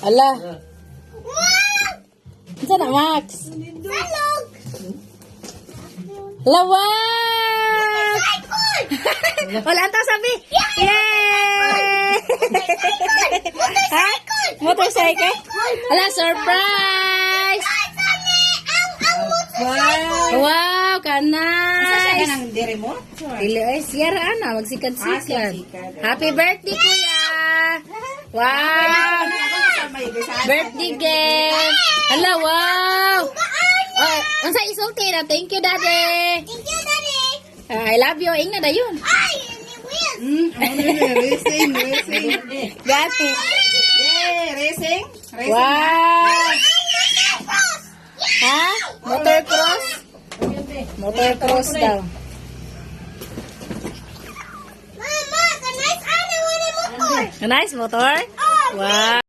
Ala. Saan na, Max? Salog! Lawak! Wala ang tao sabi. Yay! Ha? Motorcycle? Ala, surprise! Wow, kanay! Ang remote? Dili ay siyara ana magsikat-sikat. Happy birthday kuya. Wow. Birthday gift. Hala, wow. Oh, unsa isulti na? Thank you, Daddy. Thank you, Daddy! I love you. Inga na yun. Ay! Ni Will! Racing. Gati. Yay! Racing? Wow. Ha? Motocross? Motocross daw. Mama, ka nice ano mo motor? Nice motor? Wow.